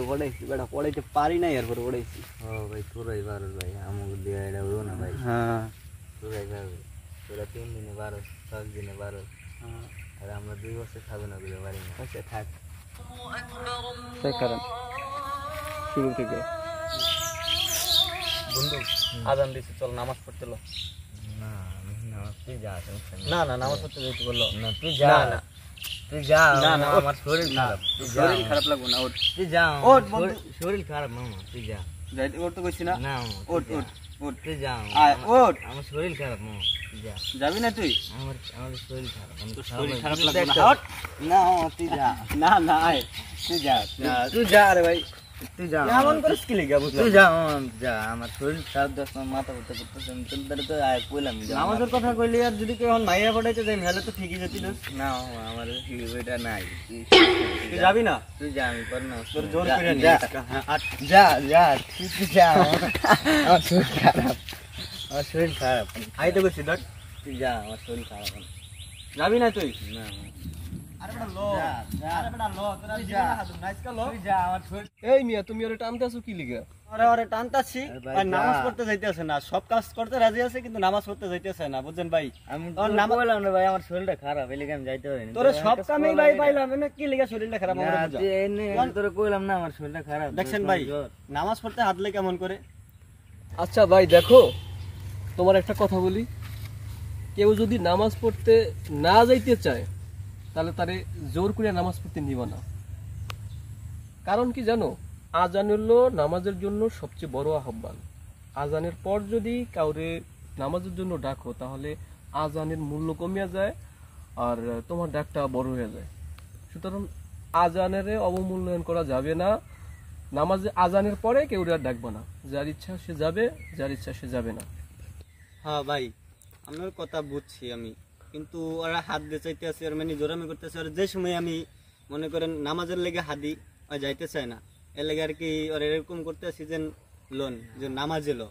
পড়াইছি বেটা পড়াইতে পারি না এরপর পড়াইছি ও ভাই তোরাই পারো ভাই আমাকে দিয়ে এটা হলো না ভাই হ্যাঁ তোরাই পারো তোরা 3 দিনে পারো 10 দিনে পারো আর আমরা 2 বছর খাবো না বলে পারি না আচ্ছা থাক কারণ শুরু থেকে বন্ধু আজান দিছে চল নামাজ পড়তে লো না না তুই যা না না নামাজ পড়তে যাইতে বললো না তুই যা না তুই যা না না আমার শরীর খারাপ শরীর খারাপ লাগবে না ওঠ তুই যা ওঠ শরীর খারাপ মামা তুই যা যাইতে ওঠ তো কইছি না না ওঠ ওঠ ওঠ তুই যা আয় ওঠ আমার শরীর খারাপ মামা তুই যা যাবি না তুই আমার শরীর খারাপ আমি তো শরীর খারাপ লাগবে না ওঠ না তুই যা না না আয় তুই যা তুই যা রে ভাই তুই যা এমন করিস কি লিগা বুঝলি তুই যা যা আমার শরীর খারাপ দশ মাথা ব্যথা করতেছে আমি তোর তো আয় কইলাম নামাজের কথা কইলি আর যদি কেউ মাইয়া পড়াইতে যাই তাহলে তো ঠিকই যেতি না আমার এটা নাই তুই যাবি না তুই যা আমি পার না তোর জোর করে যা যা যা তুই যা আমার শরীর খারাপ আমার শরীর খারাপ আই তো কইছি দেখ তুই যা আমার শরীর খারাপ যাবি না তুই না আরে বেটা লো আরে বেটা লো তোরা যা নাইস কা লো তুই যা আমার শরীর এই মিয়া তুমি ওরে টানতেছো কি লিগা? আরে আরে টানতাছি আর নামাজ পড়তে যাইতেছে না সব কাজ করতে রাজি আছে কিন্তু নামাজ পড়তে যাইতেছে না বুঝছেন ভাই আমি তোর নাম বললাম না ভাই আমার শরীরটা খারাপ এই লিগে আমি যাইতে পারিনি তোর সব কামেই ভাই পাইলাম না কি লিগা শরীরটা খারাপ আমরা বুঝা তুই এনে তোর কইলাম না আমার শরীরটা খারাপ দেখছেন ভাই নামাজ পড়তে হাতলে কেমন করে আচ্ছা ভাই দেখো তোমার একটা কথা বলি, কেউ যদি নামাজ পড়তে না যাইতে চায় তাহলে তারে জোর করে নামাজ পড়তে নিব না। কারণ কি জানো, আজান হলো নামাজের জন্য সবচেয়ে বড় আহ্বান। আজানের পর যদি কাউরে নামাজের জন্য ডাকো তাহলে আজানের মূল্য কমিয়া যায় আর তোমার ডাকটা বড় হয়ে যায়। সুতরাং আজানের অবমূল্যায়ন করা যাবে না। নামাজে আজানের পরে কেউ আর ডাকবো না, যার ইচ্ছা সে যাবে, যার ইচ্ছা সে যাবে না। হ্যাঁ ভাই আপনার কথা বুঝছি আমি, কিন্তু ওরা হাত দিয়ে চাইতে আছে আর মানে জোরামি করতেছে। আর যে সময় আমি মনে করেন নামাজের লেগে হাদি আর যাইতে চায় না, এর লেগে আর কি ওর এরকম করতে আসি যে লোন যে নামাজ এলো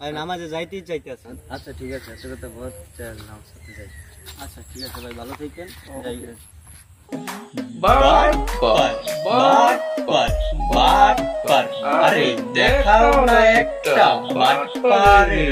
আর নামাজে যাইতেই চাইতে আছে। আচ্ছা ঠিক আছে তোর কথা বহুত চল নামাজ পড়তে যাই। আচ্ছা ঠিক আছে ভাই, ভালো থাকেন, যাই। আরে দেখাও না একটা বাটপারি